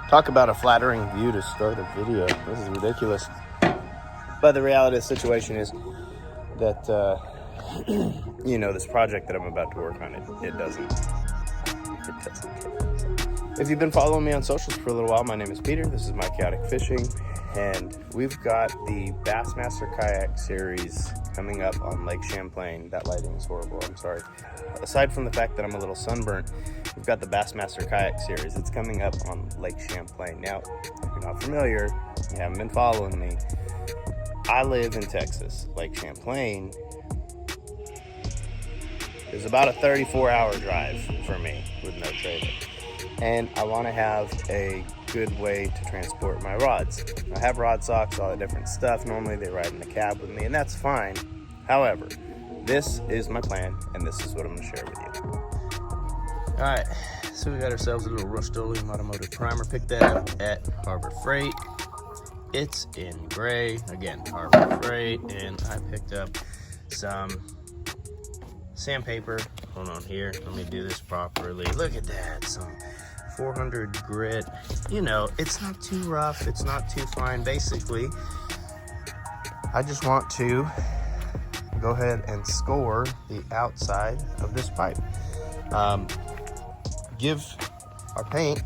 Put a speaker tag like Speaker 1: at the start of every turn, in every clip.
Speaker 1: Talk about a flattering view to start a video. This is ridiculous. But the reality of the situation is that, you know, this project that I'm about to work on, it doesn't care. If you've been following me on socials for a little while, my name is Peter. This is My Chaotic Fishing. And we've got the Bassmaster Kayak Series coming up on Lake Champlain. That lighting is horrible, I'm sorry. Aside from the fact that I'm a little sunburnt, we've got the Bassmaster Kayak Series. It's coming up on Lake Champlain. Now, if you're not familiar, you haven't been following me, I live in Texas. Lake Champlain is about a 34-hour drive for me with no trailer. And I want to have a good way to transport my rods. I have rod socks, all the different stuff. Normally they ride in the cab with me, and that's fine. However, this is my plan, and this is what I'm going to share with you. All right, so we got ourselves a little Rust-Oleum automotive primer. Picked that up at Harbor Freight. It's in gray, again, Harbor Freight, and I picked up some sandpaper. Hold on here, let me do this properly. Look at that, some 400 grit. You know, it's not too rough, it's not too fine. Basically, I just want to go ahead and score the outside of this pipe. Give our paint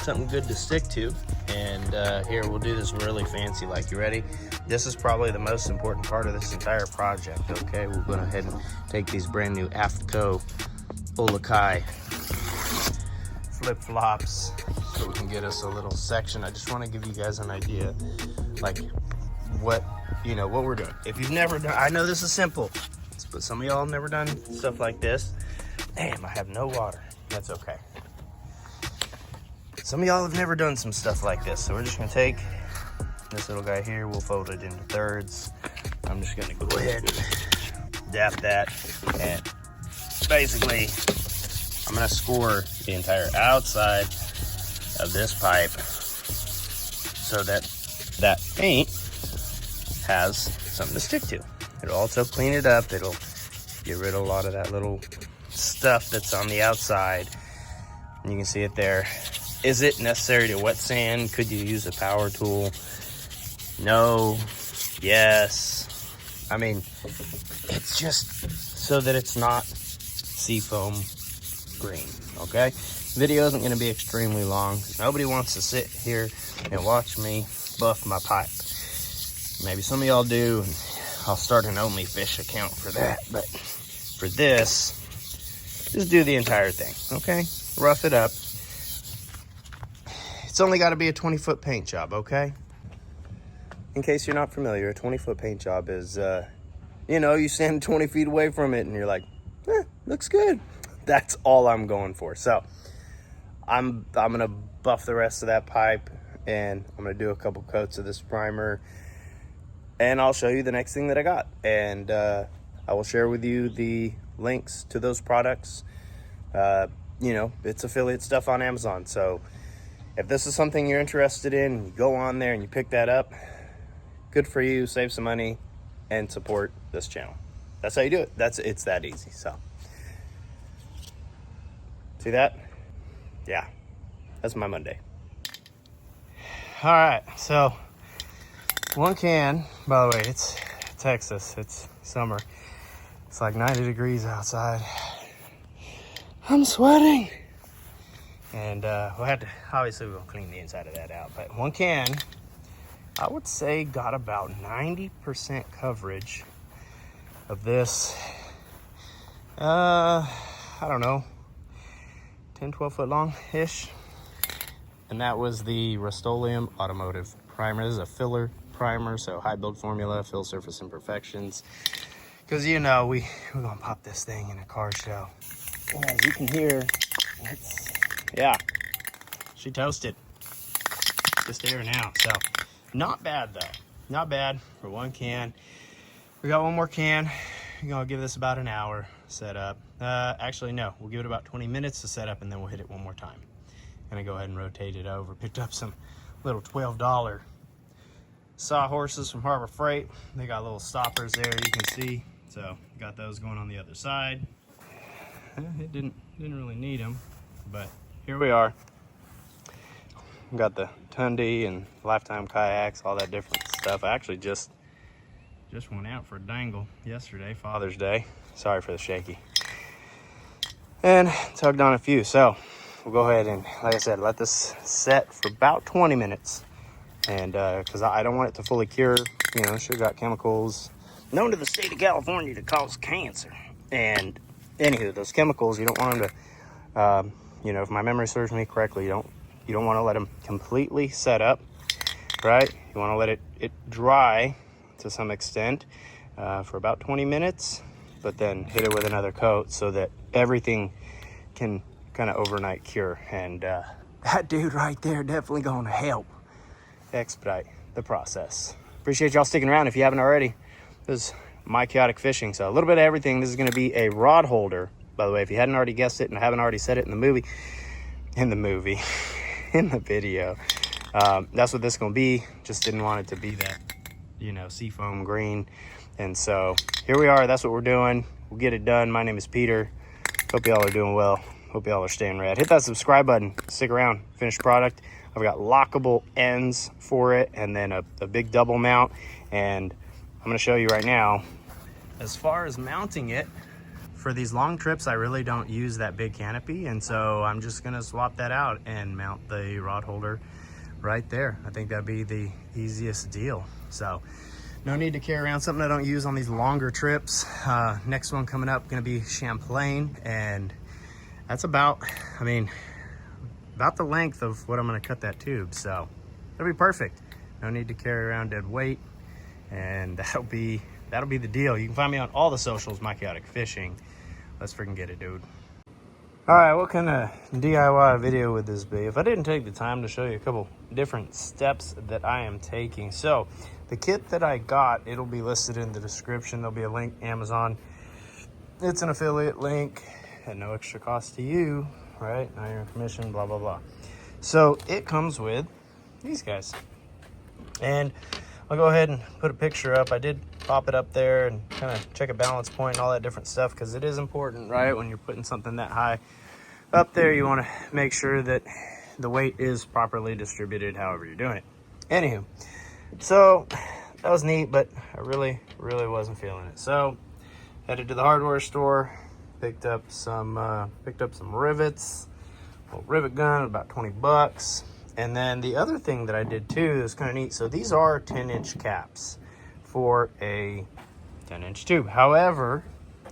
Speaker 1: something good to stick to. And here, we'll do this really fancy like. You ready? This is probably the most important part of this entire project, okay? We'll go ahead and take these brand new AFTCO Olakai flip-flops so we can get us a little section. I just want to give you guys an idea, like, what we're doing. If you've never done, I know this is simple, but some of y'all have never done stuff like this. Damn, I have no water. That's okay. Some of y'all have never done some stuff like this, so we're just gonna take this little guy here, we'll fold it into thirds. I'm just gonna go ahead and dap that, and basically I'm gonna score the entire outside of this pipe so that that paint has something to stick to. It'll also clean it up, it'll get rid of a lot of that little stuff that's on the outside, and you can see it there. Is it necessary to wet sand? Could you use a power tool? No. Yes. I mean, it's just so that it's not seafoam green, okay? Video isn't going to be extremely long. Nobody wants to sit here and watch me buff my pipe. Maybe some of y'all do, and I'll start an OnlyFish account for that. But for this, just do the entire thing, okay? Rough it up. It's only got to be a 20-foot paint job, okay? In case you're not familiar, a 20-foot paint job is, you stand 20 feet away from it and you're like, looks good. That's all I'm going for. So I'm going to buff the rest of that pipe, and I'm going to do a couple coats of this primer, and I'll show you the next thing that I got. And I will share with you the links to those products. It's affiliate stuff on Amazon, so if this is something you're interested in, you go on there and you pick that up, good for you, save some money, and support this channel. That's how you do it. It's that easy. So, see that? Yeah, that's my Monday. All right, so one can, by the way, it's Texas, it's summer. It's like 90 degrees outside. I'm sweating. And we'll have to, obviously we'll clean the inside of that out, but one can, I would say, got about 90% coverage of this, I don't know, 10, 12 foot long-ish. And that was the Rust-Oleum Automotive Primer. This is a filler primer, so high build formula, fill surface imperfections. Because, we're gonna pop this thing in a car show. And as you can hear, yeah, she toasted just there now. So not bad though, not bad for one can. We got one more can. We're gonna give this about an hour set up. Actually no, we'll give it about 20 minutes to set up, and then we'll hit it one more time. Gonna go ahead and rotate it over. Picked up some little $12 sawhorses from Harbor Freight. They got little stoppers there, you can see. So got those going on the other side. It didn't really need them, but here we are. got the Tundi and Lifetime kayaks, all that different stuff. I actually just went out for a dangle yesterday, Father's Day. Sorry for the shaky. And tugged on a few. So we'll go ahead and, like I said, let this set for about 20 minutes. And because I don't want it to fully cure, you know, should have got chemicals known to the state of California to cause cancer. And anywho, those chemicals, you don't want them to, you know, if my memory serves me correctly, you don't want to let them completely set up, right? You want to let it dry to some extent for about 20 minutes, but then hit it with another coat so that everything can kind of overnight cure. And that dude right there definitely going to help expedite the process. Appreciate y'all sticking around. If you haven't already, this is my chaotic fishing. So a little bit of everything. This is going to be a rod holder, by the way, if you hadn't already guessed it and I haven't already said it in the video. That's what this is going to be. Just didn't want it to be that, you know, seafoam green. And so here we are. That's what we're doing. We'll get it done. My name is Peter. Hope y'all are doing well. Hope y'all are staying rad. Hit that subscribe button. Stick around. Finished product. I've got lockable ends for it, and then a big double mount. And I'm going to show you right now. As far as mounting it, for these long trips, I really don't use that big canopy. And so I'm just going to swap that out and mount the rod holder right there. I think that'd be the easiest deal. So no need to carry around something I don't use on these longer trips. Next one coming up, going to be Champlain. And that's about, I mean, about the length of what I'm going to cut that tube. So that'll be perfect. No need to carry around dead weight. And that'll be the deal. You can find me on all the socials, My Chaotic Fishing. Let's freaking get it, dude. All right, what kind of DIY video would this be if I didn't take the time to show you a couple different steps that I am taking? So the kit that I got, it'll be listed in the description. There'll be a link, Amazon. It's an affiliate link at no extra cost to you, right? Not your commission, blah, blah, blah. So it comes with these guys. And I'll go ahead and put a picture up. I did pop it up there and kind of check a balance point and all that different stuff, because it is important, right? When you're putting something that high up there, you want to make sure that the weight is properly distributed however you're doing it. Anywho, so that was neat, but I really wasn't feeling it. So headed to the hardware store, picked up some rivets, a little rivet gun, about 20 bucks. And then the other thing that I did too is kind of neat. So these are 10-inch caps for a 10-inch tube. However,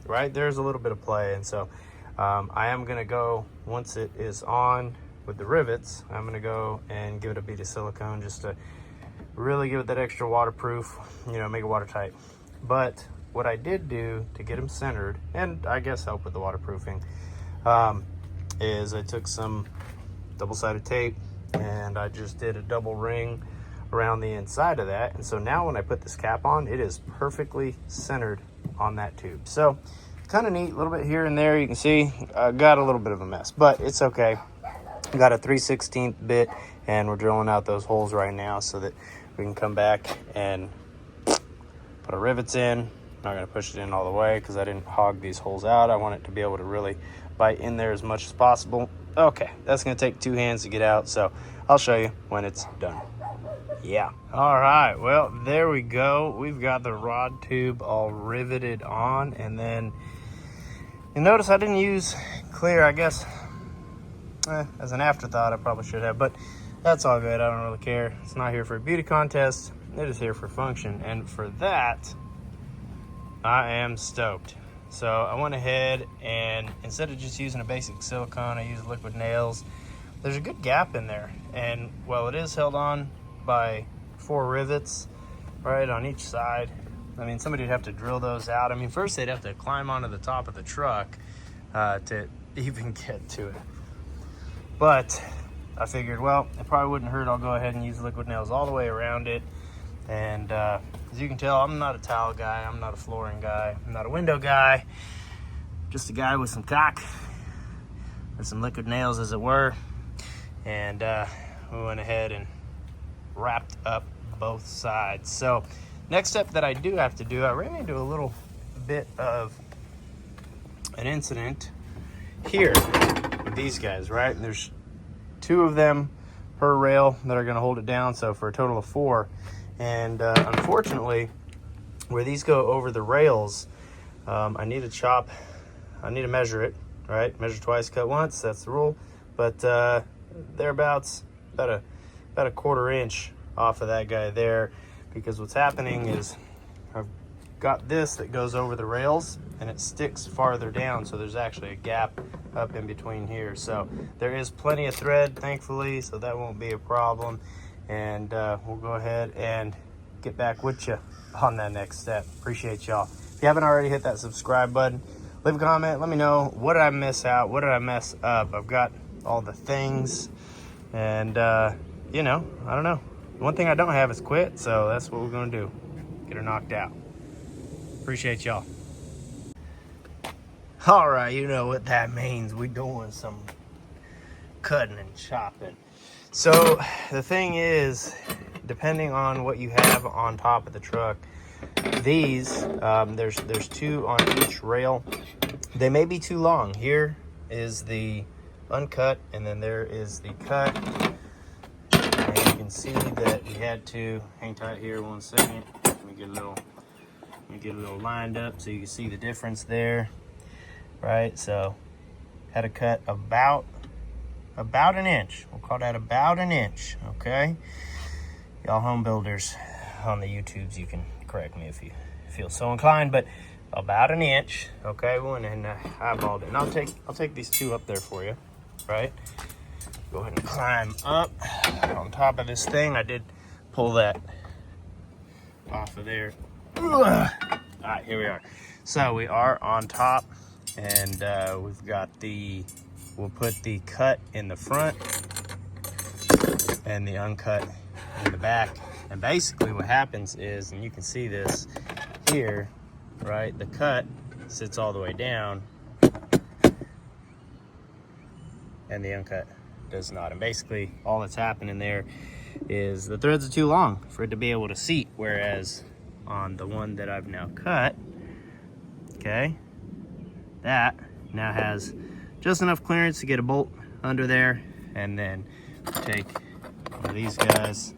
Speaker 1: right, there's a little bit of play. And so I am going to go, once it is on with the rivets, I'm going to go and give it a bead of silicone just to really give it that extra waterproof, you know, make it watertight. But what I did do to get them centered, and I guess help with the waterproofing, is I took some double-sided tape and I just did a double ring around the inside of that. And so now when I put this cap on, it is perfectly centered on that tube. So kind of neat, a little bit here and there. You can see I got a little bit of a mess, but it's okay. Got a 3/16 bit and we're drilling out those holes right now so that we can come back and put our rivets in. Not going to push it in all the way because I didn't hog these holes out. I want it to be able to really bite in there as much as possible. Okay, that's going to take 2 hands to get out, so I'll show you when it's done. Yeah. All right, well, there we go. We've got the rod tube all riveted on, and then you notice I didn't use clear, I guess, as an afterthought. I probably should have, but that's all good. I don't really care. It's not here for a beauty contest. It is here for function, and for that, I am stoked. So I went ahead and instead of just using a basic silicone, I used liquid nails. There's a good gap in there, and well, it is held on by 4 rivets right on each side. I mean, somebody would have to drill those out. I mean, first they'd have to climb onto the top of the truck to even get to it. But I figured, well, it probably wouldn't hurt. I'll go ahead and use liquid nails all the way around it. And as you can tell, I'm not a tile guy, I'm not a flooring guy, I'm not a window guy, just a guy with some cock, or some liquid nails as it were. And we went ahead and wrapped up both sides. So next step that I do have to do, I ran into a little bit of an incident here with these guys, right? And there's 2 of them per rail that are going to hold it down, so for a total of 4. And unfortunately, where these go over the rails, I need to measure it, right? Measure twice, cut once, that's the rule. But thereabouts, about a 1/4 inch off of that guy there, because what's happening is I've got this that goes over the rails and it sticks farther down, so there's actually a gap up in between here. So there is plenty of thread, thankfully, so that won't be a problem. And we'll go ahead and get back with you on that next step. Appreciate y'all. If you haven't already, hit that subscribe button, leave a comment, let me know, what did I miss out, what did I mess up? I've got all the things, and you know, I don't know. One thing I don't have is quit, so that's what we're gonna do, get her knocked out. Appreciate y'all. All right, you know what that means. We're doing some cutting and chopping. So the thing is, depending on what you have on top of the truck, these, there's 2 on each rail. They may be too long. Here is the uncut, and then there is the cut. And you can see that we had to hang tight here 1 second. Let me get a little lined up so you can see the difference there. Right, so had to cut about an inch. We'll call that about an inch, okay? Y'all home builders on the YouTubes, you can correct me if you feel so inclined, but about an inch, okay? We went and eyeballed it. And I'll take these 2 up there for you, right? Go ahead and climb up on top of this thing. I did pull that off of there. All right, here we are. So we are on top. And we've got we'll put the cut in the front and the uncut in the back. And basically what happens is, and you can see this here, right? The cut sits all the way down and the uncut does not. And basically all that's happening there is the threads are too long for it to be able to seat. Whereas on the one that I've now cut, okay, that now has just enough clearance to get a bolt under there, and then take one of these guys,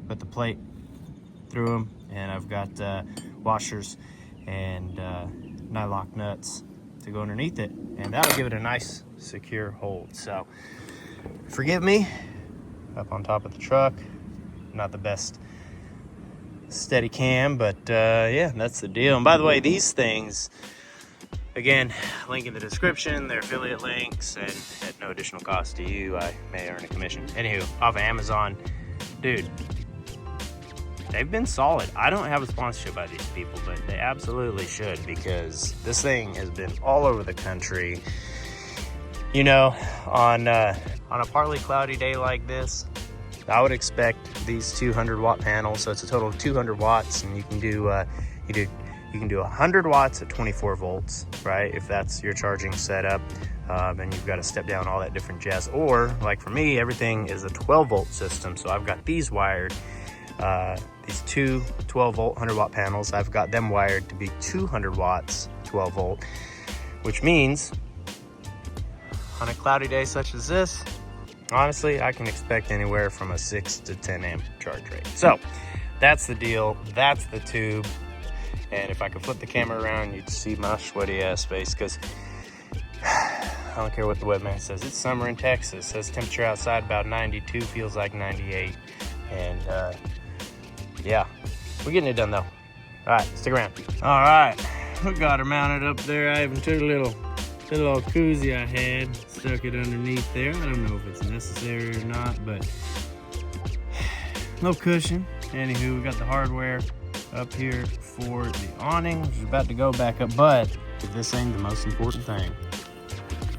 Speaker 1: put the plate through them, and I've got washers and nylock nuts to go underneath it, and that'll give it a nice secure hold. So forgive me, up on top of the truck, not the best steady cam, but yeah, that's the deal. And by the way, these things, again, link in the description, they're affiliate links, and at no additional cost to you, I may earn a commission. Anywho, off of Amazon, dude, they've been solid. I don't have a sponsorship by these people, but they absolutely should, because this thing has been all over the country. You know, on a partly cloudy day like this, I would expect these 200-watt panels, so it's a total of 200 watts, and you can do 100 watts at 24 volts, right? If that's your charging setup, and you've got to step down all that different jazz. Or like for me, everything is a 12-volt system, so I've got these wired. These 2 12-volt 100-watt panels, I've got them wired to be 200 watts 12-volt, which means on a cloudy day such as this, honestly, I can expect anywhere from a 6 to 10 amp charge rate. So that's the deal. That's the tube. And if I could flip the camera around, you'd see my sweaty ass face, because I don't care what the webman says. It's summer in Texas. It says temperature outside about 92, feels like 98. And yeah, we're getting it done though. All right, stick around. All right, we got her mounted up there. I even took a little koozie I had, stuck it underneath there. I don't know if it's necessary or not, but no cushion. Anywho, we got the hardware up here for the awning, which is about to go back up, but if this ain't the most important thing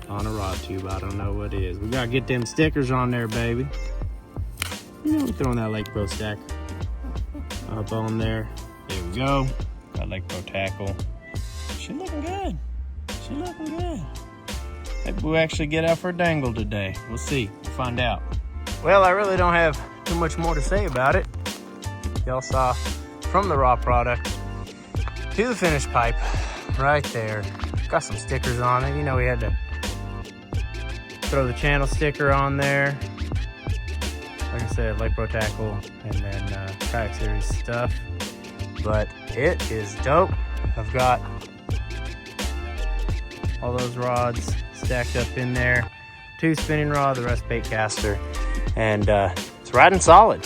Speaker 1: on a rod tube, I don't know what is. We gotta get them stickers on there, baby. You know, we're throwing that Lake Pro stack up on there. There we go. Got Lake Pro tackle. She looking good. She looking good. Maybe we'll actually get out for a dangle today. We'll see. We'll find out. Well, I really don't have too much more to say about it. Y'all saw from the raw product to the finished pipe right there. Got some stickers on it. You know, we had to
Speaker 2: throw the channel sticker on there. Like I said, Lake Pro Tackle, and then Kayak Series stuff. But it is dope. I've got all those rods stacked up in there. 2 spinning rod, the rest bait caster, and it's riding solid.